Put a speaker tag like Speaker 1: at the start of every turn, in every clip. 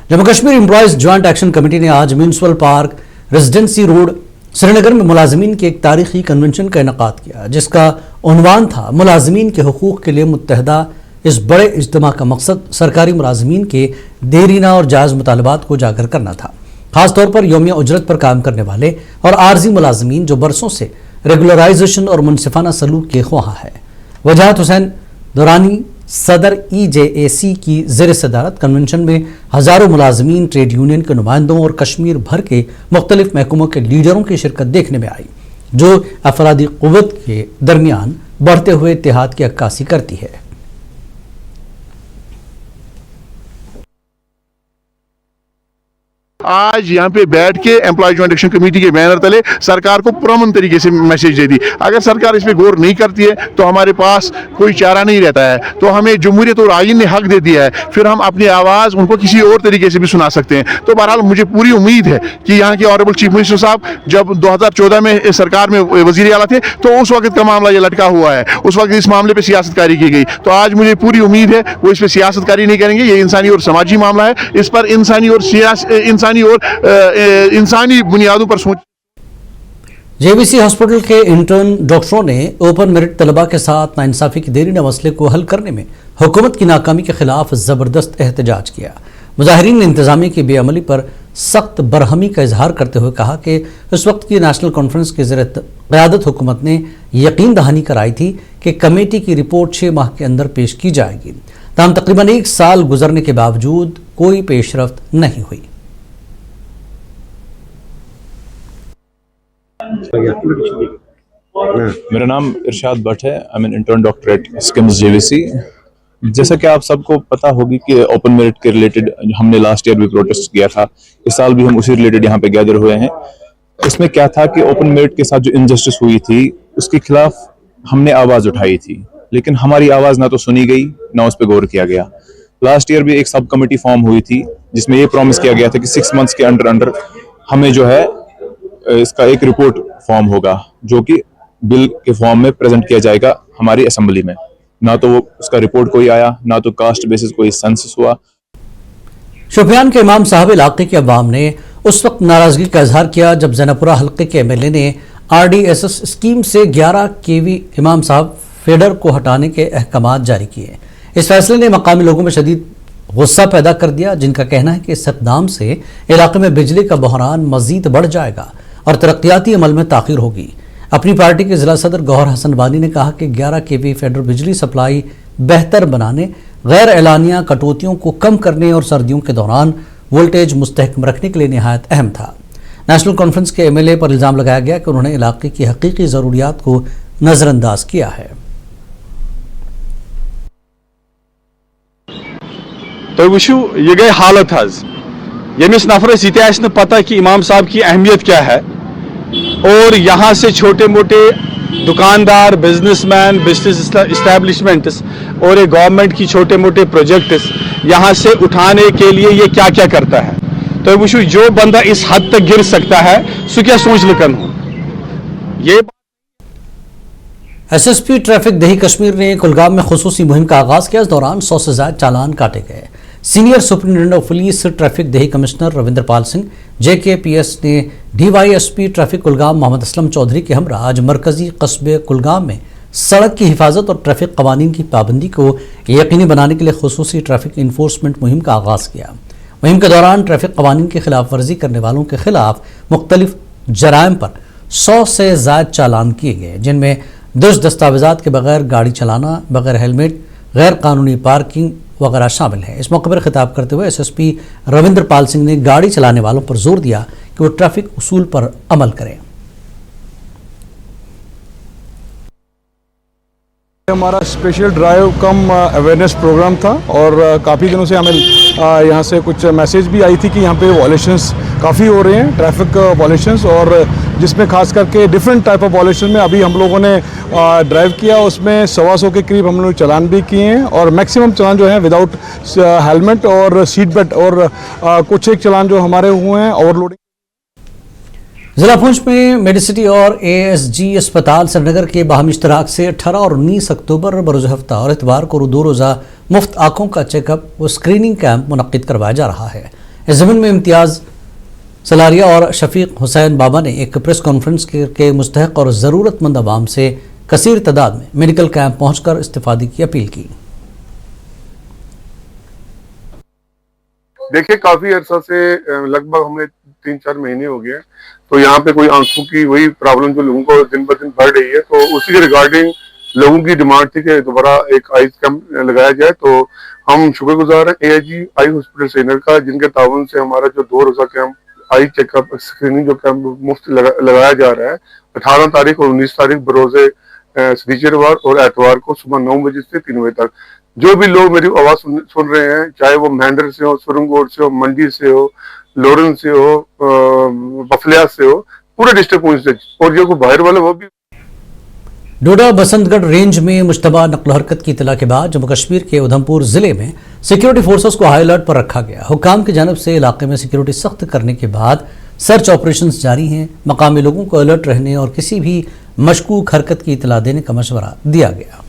Speaker 1: Jammu Kashmir employees joint action committee ने आज municipal park residency road Srinagar में मुलाजमीन के एक तारीखी कन्वेंशन का इनेकाद किया, जिसका उन्वान था मुलाजमीन के हुकूक के लिए मुत्तहदा। इस बड़े इज्तिमा का मकसद सरकारी मुलाजमीन के देरीना और जायज़ मुतालबात को उजागर करना था, खासतौर पर यौमिया उजरत पर काम करने वाले और आर्जी मुलाजमीन जो बरसों से रेगुलराइजेशन और मुनसिफाना सलूक के ख्वाह है। वजाहत हुसैन दुरानी सदर EJAC की ज़ेर सदारत कन्वेंशन में हज़ारों मुलाजमीन, ट्रेड यूनियन के नुमाइंदों और कश्मीर भर के मुख्तलिफ महकमों के लीडरों की शिरकत देखने में आई, जो अफरादी क़ुव्वत के दरमियान बढ़ते हुए इत्तेहाद की अक्कासी करती है।
Speaker 2: आज यहाँ पे बैठ के एम्प्लॉय ज्वाइंट एक्शन कमेटी के बैनर तले सरकार को पुरअमन तरीके से मैसेज दे दी। अगर सरकार इस पे गौर नहीं करती है तो हमारे पास कोई चारा नहीं रहता है। तो हमें जमहूरियत और आईन ने हक दे दिया है, फिर हम अपनी आवाज़ उनको किसी और तरीके से भी सुना सकते हैं। तो बहरहाल मुझे पूरी उम्मीद है कि यहाँ के ऑनरेबल चीफ मिनिस्टर साहब जब 2014 में सरकार में वज़ीर आला थे तो उस वक्त का मामला ये लटका हुआ है, उस वक्त इस मामले पर सियासतकारी की गई। तो आज मुझे पूरी उम्मीद है वो इस पर सियासतकारी नहीं करेंगे। ये इंसानी और समाजी मामला है, इस पर इंसानी बुनियादों पर सोच।
Speaker 1: JBC हॉस्पिटल के इंटर्न डॉक्टरों ने ओपन मेरिट तलबा के साथ नाइंसाफी की देरीना मसले को हल करने में हुकूमत की नाकामी के खिलाफ जबरदस्त एहतजाज किया। मुजाहिरीन ने इंतजामिया की बेअमली पर सख्त बरहमी का इजहार करते हुए कहा कि इस वक्त की नेशनल कॉन्फ्रेंस की ज़ेर क़यादत हुकूमत ने यकीन दहानी कराई थी कि कमेटी की रिपोर्ट 6 माह के अंदर पेश की जाएगी, ताहम तकरीबन 1 साल गुजरने के बावजूद कोई पेशरफ्त नहीं हुई।
Speaker 3: मेरा नाम इरशाद भट्ट है। I am an intern doctor at schemes JBC। जैसा कि आप सबको पता होगी कि ओपन मेरिट के रिलेटेड हमने लास्ट ईयर भी प्रोटेस्ट किया था, इस साल भी हम उसी रिलेटेड यहाँ पे गैदर हुए हैं। इसमें क्या था कि ओपन मेरिट के साथ जो इनजस्टिस हुई थी उसके खिलाफ हमने आवाज़ उठाई थी, लेकिन हमारी आवाज़ ना तो सुनी गई ना उस पर गौर किया गया। लास्ट ईयर भी एक सब कमेटी फॉर्म हुई थी जिसमें ये प्रॉमिस किया गया था कि 6 मंथ्स के अंडर हमें जो है इसका एक रिपोर्ट फॉर्म होगा जो कि बिल के फॉर्म में प्रेजेंट किया जाएगा हमारी असेंबली में। ना तो वो उसका रिपोर्ट कोई आया, ना तो कास्ट बेसिस कोई सेंसस हुआ।
Speaker 1: शोपियान के इमाम साहब इलाके के अवाम ने उस वक्त नाराजगी का इजहार किया जब जैनपुरा हल्के के MLA ने RDSS स्कीम से 11 KV इमाम साहब फेडर को हटाने के अहकामात जारी किए। इस फैसले ने मकामी लोगों में शदीद गुस्सा पैदा कर दिया, जिनका कहना है कि इस इक़दाम से इलाके में बिजली का बहरान मजीद बढ़ जाएगा और तरक्याती अमल में ताख़ीर होगी। अपनी पार्टी के ज़िला सदर गौहर हसन बानी ने कहा कि 11 KV फेडरल बिजली सप्लाई बेहतर बनाने, गैर एलानिया कटौतियों को कम करने और सर्दियों के दौरान वोल्टेज मुस्तहकम रखने के लिए निहायत अहम था। नेशनल कॉन्फ्रेंस के MLA पर इल्ज़ाम लगाया गया कि उन्होंने इलाके की हकीकी ज़रूरियात को नज़रअंदाज किया है।
Speaker 4: तो वुचु ये गई हालत हज यमिस नफरस ये पता कि इमाम साहब की अहमियत क्या है, और यहाँ से छोटे मोटे दुकानदार, बिजनेसमैन, बिजनेस इस्टेब्लिशमेंट्स और गवर्नमेंट की छोटे मोटे प्रोजेक्ट्स यहाँ से उठाने के लिए ये क्या क्या करता है। तो वुचु जो बंदा इस हद तक गिर सकता है सो क्या सोच लकन हो। ये
Speaker 1: SSP ट्रैफिक दही कश्मीर ने कुलगाम में खुसूसी मुहिम का आगाज किया। इस दौरान 100 से ज्यादा चालान काटे गए। Senior superintendent of police traffic दही कमिश्नर रविंद्र पाल सिंह JKPS ने DYSP ट्रैफिक कुलगाम मोहम्मद असलम चौधरी के हमरा आज मरकजी कस्बे कुलगाम में सड़क की हिफाजत और ट्रैफिक कवानीन की पाबंदी को यकीनी बनाने के लिए खुसूसी ट्रैफिक इन्फोर्समेंट मुहिम का आगाज किया। मुहिम के दौरान ट्रैफिक कवानीन की खिलाफ वर्जी करने वालों के खिलाफ मुख्तलिफ जराइम पर 100 से ज्यादा चालान किए गए, जिनमें दुरुस्त दस्तावेजात के बगैर गाड़ी चलाना, बगैर हेलमेट, गैर कानूनी पार्किंग वगैरह शामिल है। इस मौके पर खिताब करते हुए SSP रविंद्र पाल सिंह ने गाड़ी चलाने वालों पर जोर दिया कि वो ट्रैफिक उसूल पर अमल करें।
Speaker 5: हमारा स्पेशल ड्राइव कम अवेयरनेस प्रोग्राम था और काफ़ी दिनों से हमें यहाँ से कुछ मैसेज भी आई थी कि यहाँ पे वॉलेशंस काफ़ी हो रहे हैं, ट्रैफिक वॉलेशंस, और जिसमें खास करके डिफरेंट टाइप ऑफ वॉलेशन में अभी हम लोगों ने ड्राइव किया, उसमें 125 के करीब हम लोग चालान भी किए हैं, और मैक्सिमम चालान जो है विदाउट हेलमेट और सीट बेल्ट, और कुछ एक चालान जो हमारे हुए हैं ओवरलोडिंग।
Speaker 1: जिला पुंछ में मेडिसिटी और ASG अस्पताल श्रीनगर के बाहमी इश्तराक से 18 और 19 अक्टूबर बरोज़ हफ्ता और इतवार को 2 रोज़ा मुफ्त आँखों का चेकअप व स्क्रीनिंग कैंप मुनक्किद करवाया जा रहा है। اس ضمن میں امتیاز سلاریہ اور شفیق حسین بابا نے ایک پریس کانفرنس کے مستحق اور ضرورت مند عوام سے کثیر تعداد میں میڈیکل کیمپ پہنچ کر استفادے کی اپیل کی.
Speaker 6: دیکھیں کافی عرصہ سے لگ بھگ ہمیں 3-4 مہینے ہو گئے تو یہاں پہ کوئی آنکھوں کی وہی پرابلم جو لوگوں کو دن بدن بڑھ رہی ہے تو اسی کے ریگارڈنگ لوگوں کی ڈیمانڈ تھی کہ دوبارہ ایک آئی کیمپ لگایا جائے. تو ہم شکر گزار ہیں اے آئی جی آئی ہاسپٹل سرینگر کا جن کے تعاون سے ہمارا جو 2 روزہ camp I check up screening جو کیمپ مفت لگایا جا رہا ہے 18 تاریخ اور 19 تاریخ بروز سنیچروار اور اتوار کو صبح 9 بجے سے 3 بجے تک. جو بھی لوگ میری آواز سن رہے ہیں چاہے وہ مہندر سے ہو، سرنگ روڈ سے ہو، منڈی سے ہو، لورن سے ہو، بفلیا سے ہو، پورے ڈسٹرکٹ پہنچ سے اور جو کوئی باہر والے وہ بھی.
Speaker 1: ڈوڈا بسنت گڑھ رینج میں مشتبہ نقل و حرکت کی اطلاع کے بعد جموں کشمیر کے ادھمپور ضلع میں سیکیورٹی فورسز کو ہائی الرٹ پر رکھا گیا. حکام کی جانب سے علاقے میں سیکیورٹی سخت کرنے کے بعد سرچ آپریشنز جاری ہیں. مقامی لوگوں کو الرٹ رہنے اور کسی بھی مشکوک حرکت کی اطلاع دینے کا مشورہ دیا گیا.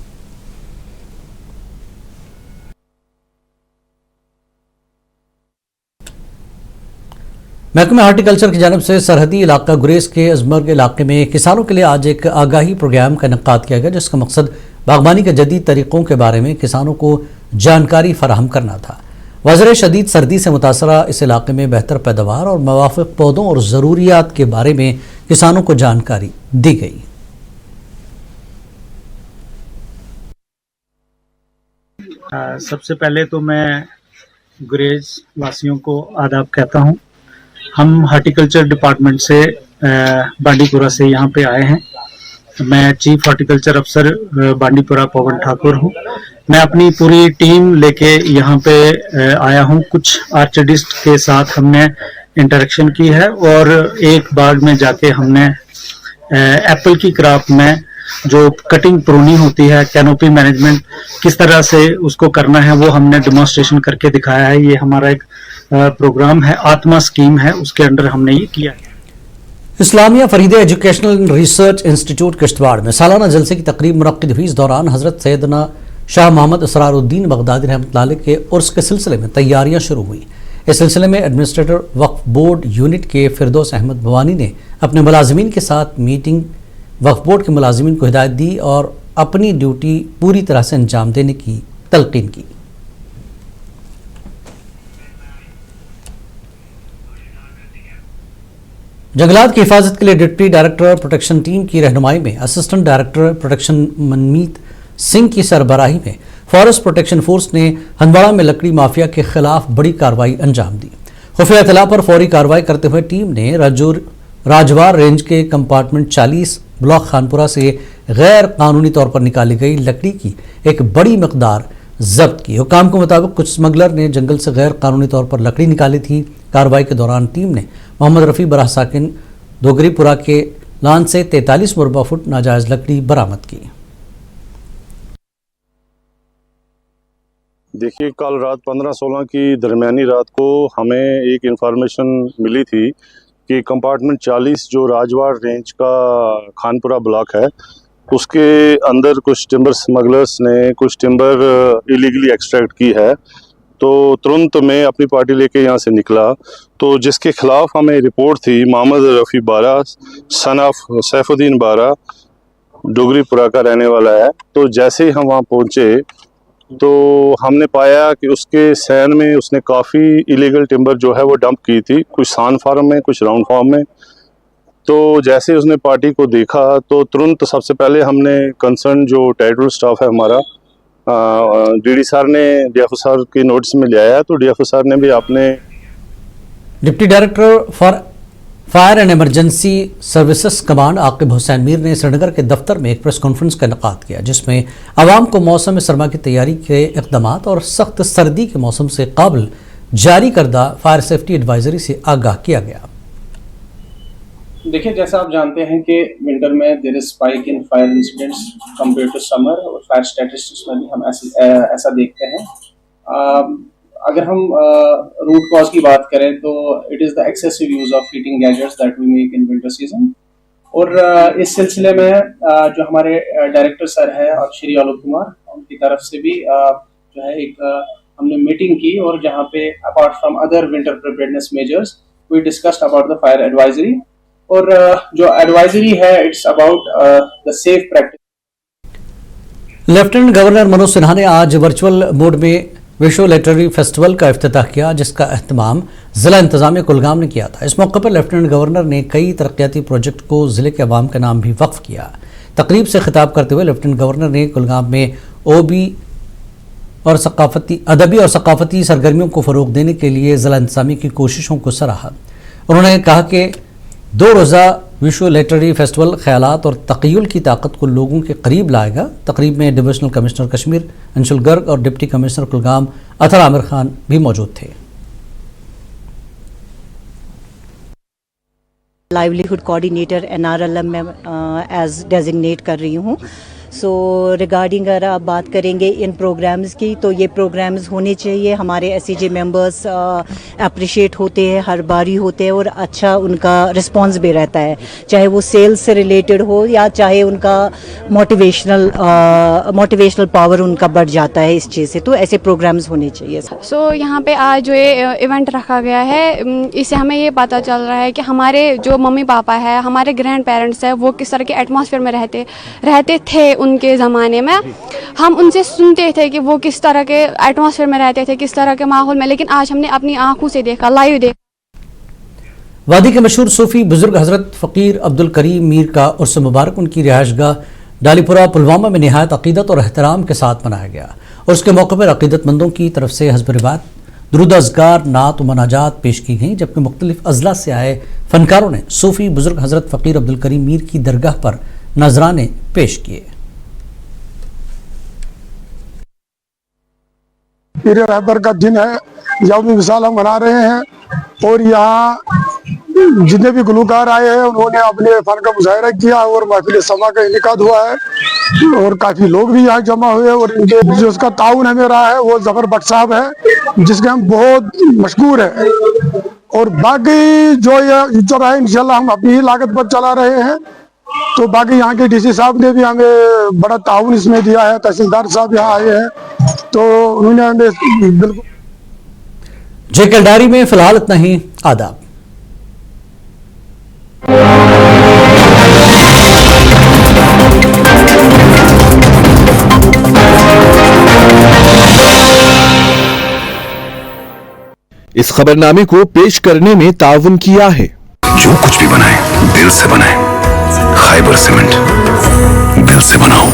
Speaker 1: محکمہ ہارٹیکلچر کی جانب سے سرحدی علاقہ گریز کے ازمرگ علاقے میں کسانوں کے لیے آج ایک آگاہی پروگرام کا انعقاد کیا گیا جس کا مقصد باغبانی کے جدید طریقوں کے بارے میں کسانوں کو جانکاری فراہم کرنا تھا. وزیر شدید سردی سے متاثرہ اس علاقے میں بہتر پیداوار اور موافق پودوں اور ضروریات کے بارے میں کسانوں کو جانکاری دی گئی.
Speaker 7: سب سے پہلے تو میں گریز واسیوں کو آداب کہتا ہوں. ہم ہارٹیکلچر ڈپارٹمنٹ سے بانڈی پورہ سے یہاں پہ آئے ہیں. میں چیف ہارٹیکلچر افسر بانڈی پورہ پون ٹھاکر ہوں. میں اپنی پوری ٹیم لے کے یہاں پہ آیا ہوں. کچھ آرچرڈسٹ کے ساتھ ہم نے انٹریکشن کی ہے اور ایک باغ میں جا کے ہم نے ایپل کی کراپ میں جو کٹنگ پرونی ہوتی ہے، کینوپی مینجمنٹ کس طرح سے اس کو کرنا ہے وہ ہم نے ڈیمونسٹریشن کر کے دکھایا ہے. یہ ہمارا ایک پروگرام ہے، آتما اسکیم ہے، اس کے انڈر ہم نے یہ کیا ہے.
Speaker 1: Islamia Faridia educational research institute Kishtwar میں سالانہ جلسے کی تقریب منعقد ہوئی. اس دوران حضرت سیدنا شاہ محمد اسرار الدین بغدادی رحمۃ اللہ علیہ کے عرس کے سلسلے میں تیاریاں شروع ہوئیں. اس سلسلے میں ایڈمنسٹریٹر وقف بورڈ یونٹ کے فردوس احمد بھوانی نے اپنے ملازمین کے ساتھ میٹنگ وقف بورڈ کے ملازمین کو ہدایت دی اور اپنی ڈیوٹی پوری طرح سے انجام دینے کی تلقین کی. جنگلات کی حفاظت کے لیے ڈپٹی ڈائریکٹر پروٹیکشن ٹیم کی رہنمائی میں assistant director protection Manmeet Singh کی سربراہی میں فارسٹ پروٹیکشن فورس نے ہندواڑہ میں لکڑی مافیا کے خلاف بڑی کارروائی انجام دی. خفیہ اطلاع پر فوری کارروائی کرتے ہوئے ٹیم نے راجوار رینج کے کمپارٹمنٹ 40 بلاک خانپورہ سے غیر قانونی طور پر نکالی گئی لکڑی کی ایک بڑی مقدار ضبط کی. حکام کے مطابق کچھ اسمگلر نے جنگل سے غیر قانونی طور پر لکڑی نکالی تھی. کارروائی کے دوران ٹیم نے محمد رفیع براہ ساکن دوگری پورہ کے لان سے 43 مربع فٹ ناجائز لکڑی برآمد کی.
Speaker 8: دیکھیے کل رات 15-16 کی درمیانی رات کو ہمیں ایک انفارمیشن ملی تھی کہ کمپارٹمنٹ 40 جو راجوار رینج کا خانپورہ بلاک ہے اس کے اندر کچھ ٹمبر سمگلرز نے کچھ ٹمبر ایلیگلی ایکسٹریکٹ کی ہے. تو ترنت میں اپنی پارٹی لے کے یہاں سے نکلا تو جس کے خلاف ہمیں رپورٹ تھی محمد رفیع بارہ سن آف سیف الدین بارہ ڈوگری پورہ کا رہنے والا ہے. تو جیسے ہی ہم وہاں پہنچے تو ہم نے پایا کہ اس کے سین میں اس نے کافی ایلیگل ٹمبر جو ہے وہ ڈمپ کی تھی، کچھ سان فارم میں کچھ راؤنڈ فارم میں. تو جیسے اس نے پارٹی کو دیکھا تو ترنت سب سے پہلے ہم نے کنسرن جو ٹیریٹورل سٹاف ہے ہمارا ڈی ڈی صاحب نے ڈی ایف او صاحب کے نوٹس میں لے آیا. تو ڈی ایف او صاحب نے بھی اپنے
Speaker 1: deputy director for fire and emergency services command Aqib Hussain Mir نے سری نگر کے دفتر میں ایک پریس کانفرنس کا انعقاد کیا جس میں عوام کو موسم سرما کی تیاری کے اقدامات اور سخت سردی کے موسم سے قابل جاری کردہ فائر سیفٹی ایڈوائزری سے آگاہ کیا گیا.
Speaker 9: دیکھیں جیسا آپ جانتے ہیں کہ ونٹر میں there is spike in fire incidents compare to summer اور فائر اسٹیٹسٹکس میں بھی ہم ایسا دیکھتے ہیں. اگر ہم روٹ کاز کی بات کریں تو it is the excessive use of heating gadgets that we make in winter season. اور اس سلسلے میں جو ہمارے ڈائریکٹر سر ہے اور شری آلوک کمار ان کی طرف سے بھی جو ہے ایک हमने मीटिंग की और जहाँ पे apart from other winter preparedness measures we discussed about the fire advisory और जो एडवाइजरी है it's about the safe practice.
Speaker 1: Lieutenant governor Manoj Sinha ने आज वर्चुअल मोड में विश्व लिटरेरी फेस्टिवल का इफ्तिताह किया, जिसका अहतमाम जिला इंतजामिया कुलगाम ने किया था। इस मौके पर लेफ्टिनेंट गवर्नर ने कई तरक्याती प्रोजेक्ट को जिले के अवाम के नाम भी वक्फ किया। तकरीब से खिताब करते हुए लेफ्टिनेंट गवर्नर ने कुलगाम में ओबी और अदबी और सकाफती सरगर्मियों को फ़रोग देने के लिए जिला इंतजामिया की कोशिशों को सराहा। उन्होंने कहा कि 2 रोज़ा विश्व लिटरेरी फेस्टिवल ख्यालात और तक़य्युल की ताकत को लोगों के करीब लाएगा। तकरीब में डिविजनल कमिश्नर कश्मीर अंशुल गर्ग और डिप्टी कमिश्नर कुलगाम अतर आमिर खान भी मौजूद थे।
Speaker 10: लाइवलीहुड कोऑर्डिनेटर NRLM में एज डेजिग्नेट कर रही हूँ। सो रिगार्डिंग अगर आप बात करेंगे इन प्रोग्राम्स की, तो ये प्रोग्राम्स होने चाहिए। हमारे SCJ मेंबर्स अप्रिशिएट होते हैं, हर बारी होते हैं और अच्छा उनका रिस्पांस भी रहता है, चाहे वो सेल्स से रिलेटेड हो या चाहे उनका मोटिवेशनल पावर उनका बढ़ जाता है इस चीज़ से। तो ऐसे प्रोग्राम्स होने चाहिए।
Speaker 11: सो यहाँ पे आज जो ये इवेंट रखा गया है, इससे हमें ये पता चल रहा है कि हमारे जो मम्मी पापा है, हमारे ग्रैंड पेरेंट्स है, वो किस तरह के एटमॉस्फेयर में रहते थे उनके ज़माने में। हम उनसे सुनते थे कि वो किस तरह के एटमॉस्फेयर में रहते थे, किस तरह के माहौल में, लेकिन आज हमने अपनी आंखों से देखा, लाइव देखा।
Speaker 1: वादी के मशहूर सूफी बुजुर्ग हज़रत फ़कीर अब्दुल करीम मीर का उर्स मुबारक उनकी रिहाइशगाह डालीपुरा पुलवामा में निहायत अक़ीदत और एहतराम के साथ मनाया गया। और उसके मौके पर अक़ीदतमंदों की तरफ से हज़्ब रिवायत दुरूद अज़कार, नात व मनाजात पेश की गईं, जबकि मुख्तलिफ अज़ला से आए फ़नकारों ने सूफी बुजुर्ग हज़रत फ़कीर अब्दुल करीम मीर की दरगाह पर नजराने पेश किए।
Speaker 12: पीर रहबर का दिन है, यौम विसाल हम मना रहे हैं और यहाँ जितने भी गुलूकार आए हैं उन्होंने अपने फन का मुजाहरा किया और महफिल समा का इनेकाद हुआ है और काफी लोग भी यहाँ जमा हुए। और इनके जो उसका ताउन हमें रहा है वो जफर भट्ट साहब है, जिसके हम बहुत मशहूर है। और बाकी जो ये रहा है इंशाल्लाह हम अपनी ही लागत पर चला रहे हैं। तो बाकी यहाँ के DC साहब ने भी हमें बड़ा ताउन इसमें दिया है, तहसीलदार साहब यहाँ आए हैं, तो उन्होंने हमें बिल्कुल।
Speaker 1: जेके डायरी में फिलहाल इतना ही। आदाब।
Speaker 13: इस खबरनामे को पेश करने में ताउन किया है।
Speaker 14: जो कुछ भी बनाए दिल से बनाए, खैबर सीमेंट, दिल से बनाओ।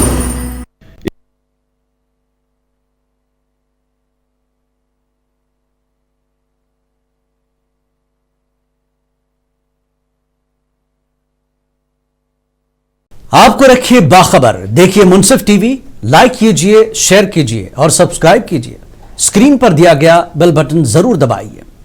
Speaker 1: आपको रखिए बाखबर, देखिए मुनसिफ टीवी, लाइक कीजिए, शेयर कीजिए और सब्सक्राइब कीजिए। स्क्रीन पर दिया गया बेल बटन जरूर दबाइए।